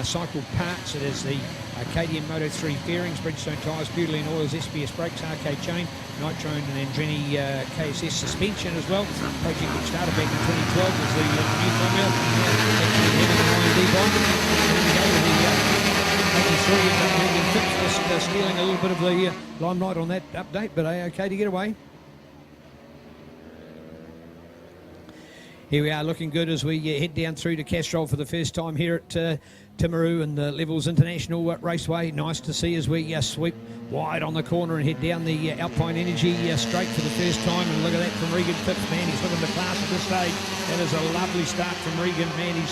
Cycle parts. It is the KTM Moto3 fairings, Bridgestone tyres, Butylene oils, SBS brakes, RK chain, Nitro and Andreni KSS suspension as well. Project which started back in 2012 was the new formula. Just stealing a little bit of the limelight on that update, but okay to get away. Here we are, looking good as we head down through to Castrol for the first time here at Timaru and the Levels International Raceway. Nice to see as we sweep wide on the corner and head down the Alpine Energy straight for the first time. And look at that from Regan Phipps, man, he's looking the class at this stage. That is a lovely start from Regan, man. He's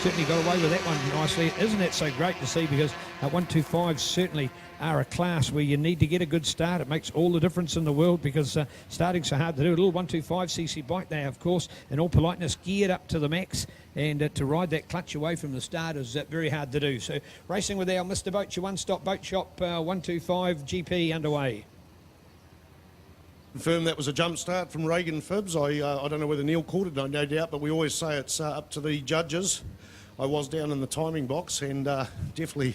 certainly got away with that one nicely. Isn't that so great to see, because 125s certainly are a class where you need to get a good start. It makes all the difference in the world, because starting's so hard to do. A little 125cc bike there, of course, in all politeness, geared up to the max, and to ride that clutch away from the start is very hard to do. So racing with our Mr. Boat, your one-stop boat shop, 125 GP underway. Confirm that was a jump start from Regan Phibbs. I don't know whether Neil caught it, no doubt, but we always say it's up to the judges. I was down in the timing box, and definitely.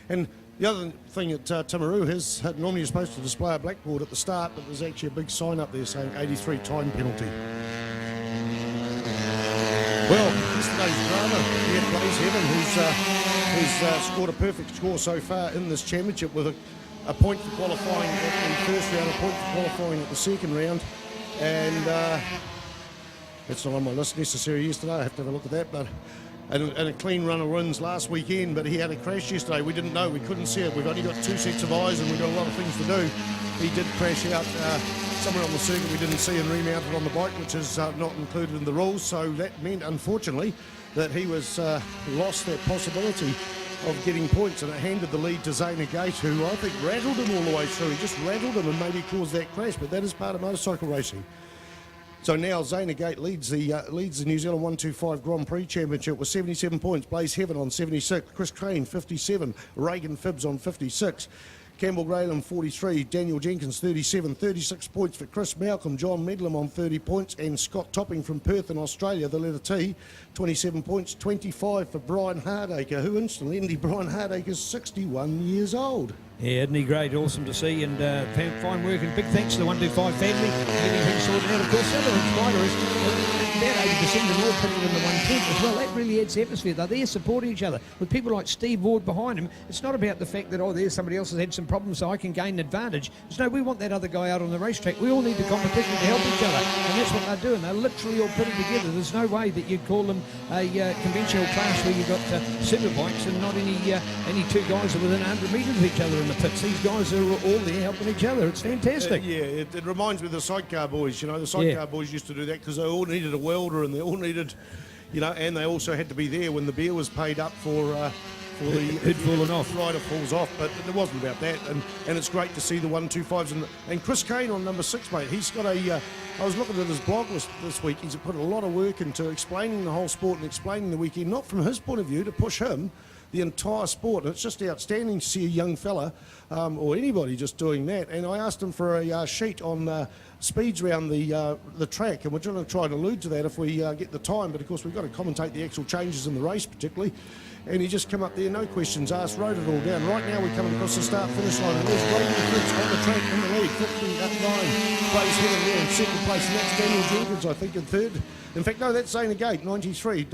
And the other thing at Timaru is normally you're supposed to display a blackboard at the start, but there's actually a big sign up there saying 83 time penalty. Well, yesterday's drama, we had Blaze Heaven, who's scored a perfect score so far in this championship, with a point for qualifying at the first round, a point for qualifying at the second round, and it's not on my list necessarily yesterday, I have to have a look at that, but and a clean run of runs last weekend, but he had a crash yesterday. We didn't know, we couldn't see it. We've only got 2 sets of eyes and we've got a lot of things to do. He did crash out somewhere on the circuit we didn't see, and remounted on the bike, which is not included in the rules. So that meant, unfortunately, that he was lost that possibility of getting points, and it handed the lead to Zayna Gate, who I think rattled him all the way through. He just rattled him and maybe caused that crash, but that is part of motorcycle racing. So now Zayna Gate leads the New Zealand 125 Grand Prix Championship with 77 points. Blaze Heaven on 76, Chris Crane 57, Regan Phibbs on 56, Campbell Grayling 43, Daniel Jenkins 37, 36 points for Chris Malcolm, John Medlam on 30 points, and Scott Topping from Perth in Australia, the letter T, 27 points, 25 for Brian Hardacre, who incidentally, Brian Hardacre is 61 years old. Yeah, isn't he great? Awesome to see, and fine work, and big thanks to the 125 family getting things sorted out. Of course, the other rider is about 80% of all people in the 110 as well. That really adds atmosphere. They're there supporting each other. With people like Steve Ward behind him, it's not about the fact that, oh, there's somebody else has had some problems so I can gain an advantage. It's no, we want that other guy out on the racetrack. We all need the competition to help each other, and that's what they're doing. They're literally all putting together. There's no way that you'd call them a conventional class where you've got super bikes and not any 2 guys are within 100 metres of each other in the pits. These guys are all there helping each other. It's fantastic. Yeah, it reminds me of the sidecar boys. You know, the sidecar boys used to do that because they all needed a welder, and they all needed, you know, and they also had to be there when the beer was paid up for the who'd fallen off. Rider falls off, but it wasn't about that. And it's great to see the 125s and Chris Kane on number 6, mate. He's got a. I was looking at his blog this week. He's put a lot of work into explaining the whole sport and explaining the weekend, not from his point of view, to push him, the entire sport. And it's just outstanding to see a young fella or anybody just doing that. And I asked him for a sheet on speeds around the track, and we're going to try and allude to that if we get the time, but of course we've got to commentate the actual changes in the race particularly. And he just come up there, no questions asked, wrote it all down. Right now we're coming across the start-finish line, and there's Regan Phibbs on the track in the lead, 15-9, Blaze Heaven there in second place, and that's Daniel Jenkins, I think, in third. In fact, no, that's Zayna Gate, 93.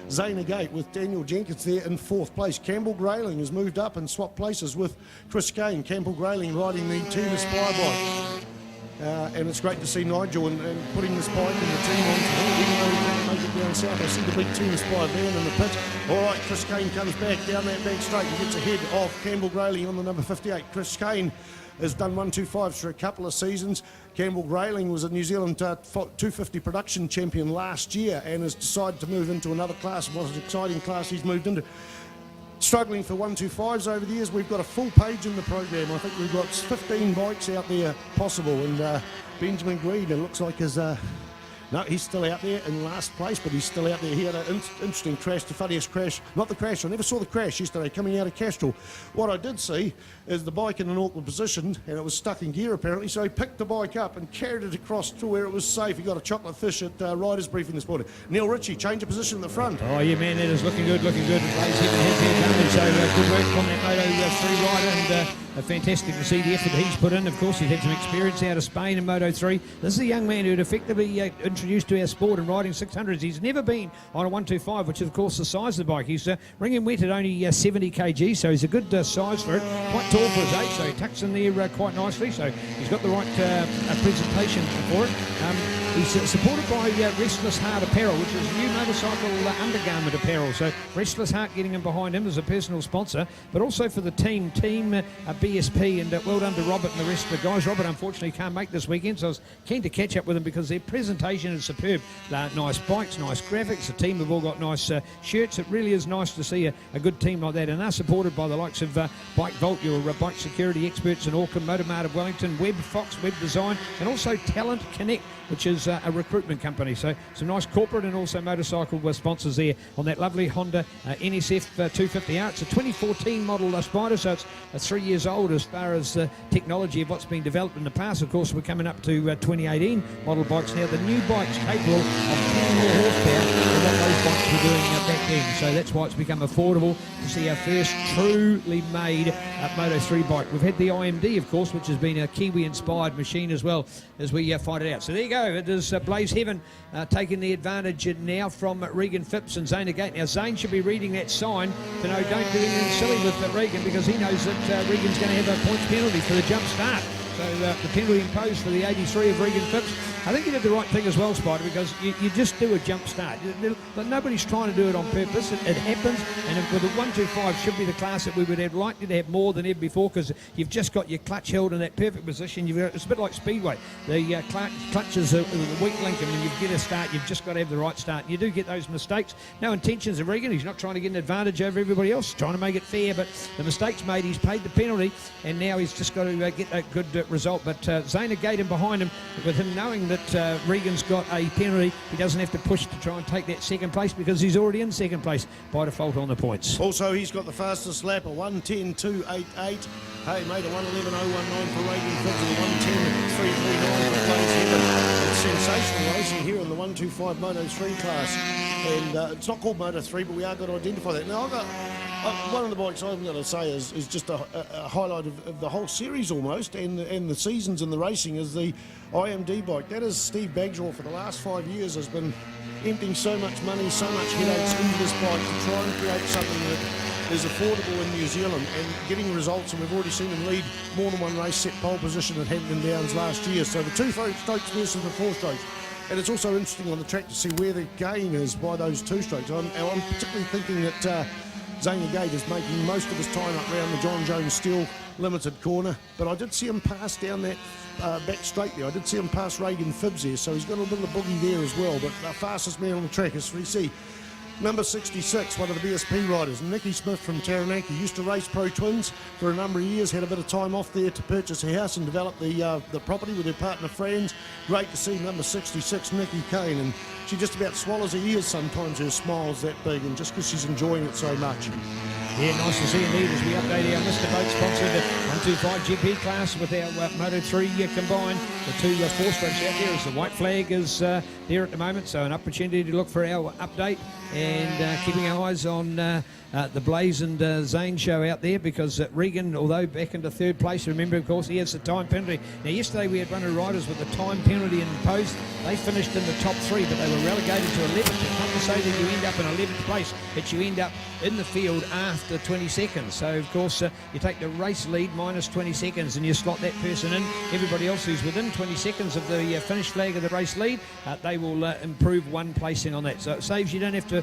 Zayna Gate with Daniel Jenkins there in fourth place. Campbell Grayling has moved up and swapped places with Chris Kane. Campbell Grayling riding the Team Aspire bike. And it's great to see Nigel and putting this bike and the team on, even though he can't make it down south. I see the big Team Aspire van in the pit. All right, Chris Kane comes back down that back straight and gets ahead of Campbell Grayling on the number 58. Chris Kane has done 125s for a couple of seasons. Campbell Grayling was a New Zealand 250 production champion last year and has decided to move into another class. It was an exciting class he's moved into. Struggling for 125s over the years. We've got a full page in the program. I think we've got 15 bikes out there possible, and Benjamin Green, it looks like, is No, he's still out there in last place, but he's still out there. He had an interesting crash, the funniest crash. Not the crash, I never saw the crash yesterday coming out of Castrol. What I did see is the bike in an awkward position, and it was stuck in gear apparently, so he picked the bike up and carried it across to where it was safe. He got a chocolate fish at Riders Briefing this morning. Neil Ritchie, change of position in the front. Oh, yeah, man, that is looking good, looking good. Blaze Heaven has the advantage, so good work from that Moto 3 rider, and fantastic to see the effort he's put in. Of course, he's had some experience out of Spain in Moto 3. This is a young man who'd effectively introduced to our sport and riding 600s. He's never been on a 125, which is, of course, the size of the bike. He's ringing wet at only 70 kg, so he's a good size for it. Quite tall for his age, so he tucks in there quite nicely, so he's got the right presentation for it. He's supported by Restless Heart Apparel, which is new motorcycle undergarment apparel. So Restless Heart getting him behind him as a personal sponsor, but also for the team BSP, and well done to Robert and the rest of the guys. Robert unfortunately can't make this weekend, so I was keen to catch up with him because their presentation is superb. Nice bikes, nice graphics. The team have all got nice shirts. It really is nice to see a good team like that, and they're supported by the likes of Bike Vault, your bike security experts in Auckland, Motormart of Wellington, Fox Web Design, and also Talent Connect, which is a recruitment company. So some nice corporate and also motorcycle sponsors there on that lovely Honda NSF 250R. It's a 2014 model Spider, so it's 3 years old as far as technology of what's been developed in the past. Of course, we're coming up to 2018 model bikes now. The new bike's capable of 10 more horsepower than what those bikes were doing back then. So that's why it's become affordable to see our first truly made Moto 3 bike. We've had the IMD, of course, which has been a Kiwi-inspired machine as well as we find it out. So there you go. It is Blaze Heaven taking the advantage now from Regan Phipps and Zane Gate. Now, Zane should be reading that sign to know don't do anything silly with Regan, because he knows that Regan's going to have a points penalty for the jump start. So the penalty imposed for the 83 of Regan Phipps. I think he did the right thing as well, Spider, because you just do a jump start. But nobody's trying to do it on purpose. It happens, and with the 125 should be the class that we would have likely to have more than ever before, because you've just got your clutch held in that perfect position. It's a bit like Speedway. The clutch is a weak link, and when you get a start, you've just got to have the right start. You do get those mistakes. No intentions of Regan. He's not trying to get an advantage over everybody else, trying to make it fair, but the mistakes made, he's paid the penalty, and now he's just got to get a good result. But Zane Gate behind him, with him knowing that Regan's got a penalty, he doesn't have to push to try and take that second place, because he's already in second place by default on the points. Also, he's got the fastest lap, a 1:10.288. Hey, mate, a 1:11.019 for Regan Phipps, and a 1:10.339 for Blaze Heaven. It's sensational racing here in the 125 Moto 3 class, and it's not called Moto 3, but we are going to identify that. Now, I've got one of the bikes I'm going to say is just a highlight of the whole series almost, and the seasons and the racing, is the IMD bike. That is Steve Bagdraw for the last 5 years has been emptying so much money, so much headaches into this bike to try and create something that is affordable in New Zealand and getting results, and we've already seen him lead more than one race, set pole position at Hampton Downs last year. So the 2 strokes versus the 4 strokes. And it's also interesting on the track to see where the gain is by those 2 strokes. I'm particularly thinking that Zane Gate is making most of his time up around the John Jones Steel Limited corner, but I did see him pass down that back straight there. I did see him pass Regan Phipps there, so he's got a little bit of a boogie there as well. But the fastest man on the track is we see number 66, one of the BSP riders, Nicky Smith from Taranaki. Used to race Pro Twins for a number of years, had a bit of time off there to purchase a house and develop the property with her partner Franz. Great to see number 66, Nikki Kane, and she just about swallows her ears sometimes, her smile's that big, and just because she's enjoying it so much. Yeah, nice to see indeed as we update our Mr. Boat sponsored 125 GP class with our Moto 3 combined. The 2 4-strokes out there as the white flag is there at the moment, so an opportunity to look for our update and keeping our eyes on the Blaze and Zane show out there, because Regan, although back into 3rd place, remember, of course, he has the time penalty. Now, yesterday we had one of the riders with the time penalty imposed. They finished in the top 3, but they were relegated to 11th. It's not to say that you end up in 11th place, but you end up in the field after 20 seconds. So, of course, you take the race lead minus 20 seconds and you slot that person in. Everybody else who's within 20 seconds of the finish flag of the race lead, they will improve 1 placing on that. So it saves you don't have to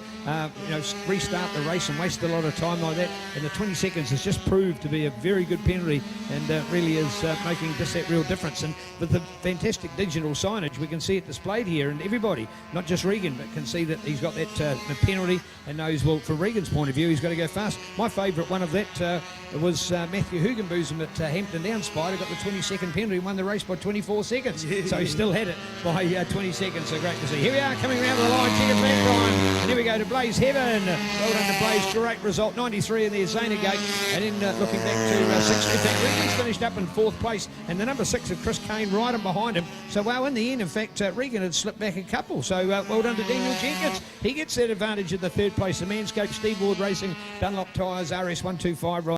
restart the race and waste a lot of time like that. And the 20 seconds has just proved to be a very good penalty, and really is making just that real difference. And with the fantastic digital signage, we can see it displayed here, and everybody, not just Regan, but can see that he's got that the penalty and knows, well, from Regan's point of view, he's got to go fast. My favourite one of that was Matthew Hugenboosum at Hampton Down. Spider got the 22nd penalty and won the race by 24 seconds. So he still had it by 20 seconds. So great to see. Here we are coming around the line. Check it back time. And here we go to Blaze Heaven. Well done to Blaze. Great result. 93 in there, Zana Gate. And then looking back to 6. In fact, Regan's finished up in 4th place. And the number 6 of Chris Kane right in behind him. So, well, in the end, in fact, Regan had slipped back a couple. So, well done to Daniel Jenkins. He gets that advantage in the 3rd place. The Manscaped Steve Ward Racing Dunlop Tyres RS125 right.